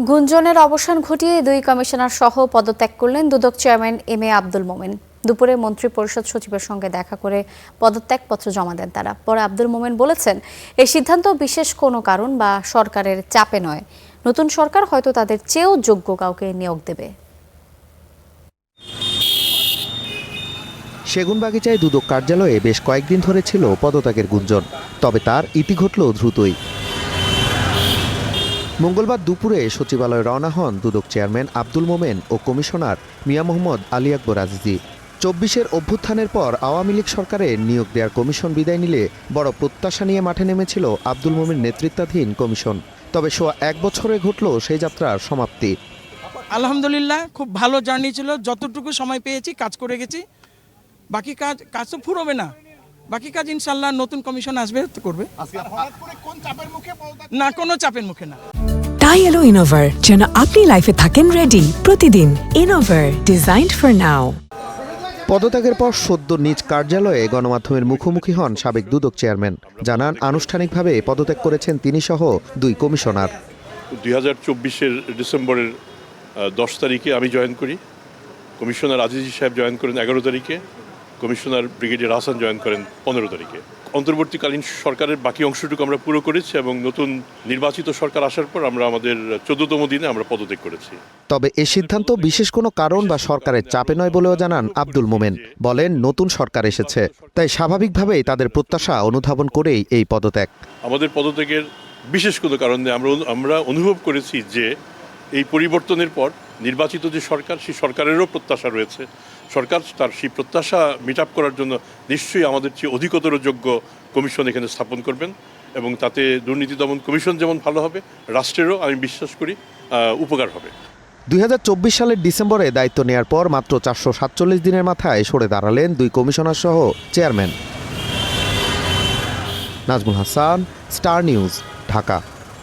গুঞ্জনের অবসান ঘটিয়ে দুই কমিশনার সহ পদত্যাগ করলেন দুদক chairman M A Abdul Momen. দুপুরে মন্ত্রিপরিষদ সচিবের সঙ্গে দেখা করে পদত্যাগপত্র জমা দেন তারা। পরে আব্দুল মোমেন বলেছেন, এই সিদ্ধান্ত বিশেষ কোনো কারণ বা সরকারের চাপে নয়। নতুন সরকার হয়তো তাদের চেয়েও যোগ্য কাউকে নিয়োগ দেবে। সেগুনবাগিচায় দুদক কার্যালয়ে বেশ কয়েকদিন ধরে ছিল পদত্যাগের গুঞ্জন, তবে তার ইতি ঘটল দ্রুতই। মঙ্গলবার দুপুরে সচিবালয়ে রওনা হন দুদক চেয়ারম্যান আব্দুল মোমেন ও কমিশনার মিয়া মোহাম্মদ আলী আকবর আজিজি। ২৪-এর অভ্যুত্থানের পর আওয়ামী লীগ সরকারের নিয়োগ দেওয়ার কমিশন বিদায় নিলে বড় প্রত্যাশা নিয়ে মাঠে নেমেছিল আব্দুল মোমেন নেতৃত্বাধীন কমিশন। তবে সোয়া এক বছরে ঘটল সেই যাত্রার সমাপ্তি। আলহামদুলিল্লাহ, খুব ভালো জার্নি ছিল। যতটুকু সময় পেয়েছি কাজ করে গেছি। বাকি কাজ তো ফুরোবে না। বাকি কাজ ইনশাল্লাহ নতুন কমিশন আসবে তো করবে। না, কোনো চাপের মুখে না। তাই এলো ইনোভার, যেন আপনি লাইফে থাকেন রেডি প্রতিদিন। Innova, designed for now. পদত্যাগের পর সদ্য নিজ কার্যালয়ে গণমাধ্যমের মুখোমুখি হন সাবেক দুদক চেয়ারম্যান। জানান, আনুষ্ঠানিকভাবে পদত্যাগ করেছেন তিনি সহ দুই কমিশনার। 2024-এর ডিসেম্বরের 10 তারিখে আমি জয়েন করি। কমিশনার আজিজি সাহেব জয়েন করেন 11 তারিখে। কমিশনার ব্রিগেডিয়ার হাসান জয়েন করেন 15 তারিখে। অন্তর্বর্তীকালীন সরকারের বাকি অংশটুকু আমরা পুরো করেছি এবং নতুন নির্বাচিত সরকার আসার পর আমরা আমাদের 14তম দিনে আমরা পদত্যাগ করেছি। তবে এ সিদ্ধান্ত বিশেষ কোনো কারণ বা সরকারের চাপে নয় বলেও জানান আব্দুল মোমেন। বলেন, নতুন সরকার এসেছে, তাই স্বাভাবিকভাবেই তাদের প্রত্যাশা অনুধাবন করেই এই পদত্যাগ। আমাদের পদত্যাগের বিশেষ কোনো কারণ নেই। আমরা অনুভব করেছি যে এই পরিবর্তনের পর নির্বাচিত যে সরকার, সেই সরকারেরও প্রত্যাশা রয়েছে। সরকার তার সেই প্রত্যাশা মিট আপ করার জন্য নিশ্চয়ই আমাদের চেয়ে অধিকতর যোগ্য কমিশন এখানে স্থাপন করবেন এবং তাতে দুর্নীতি দমন কমিশন যেমন ভালো হবে, রাষ্ট্রেরও আমি বিশ্বাস করি উপকার হবে। 2024 সালের ডিসেম্বরে দায়িত্ব নেয়ার পর মাত্র 447 দিনের মাথায় সরে দাঁড়ালেন দুই কমিশনার সহ chairman. Nazmul Hasan, star news, Dhaka.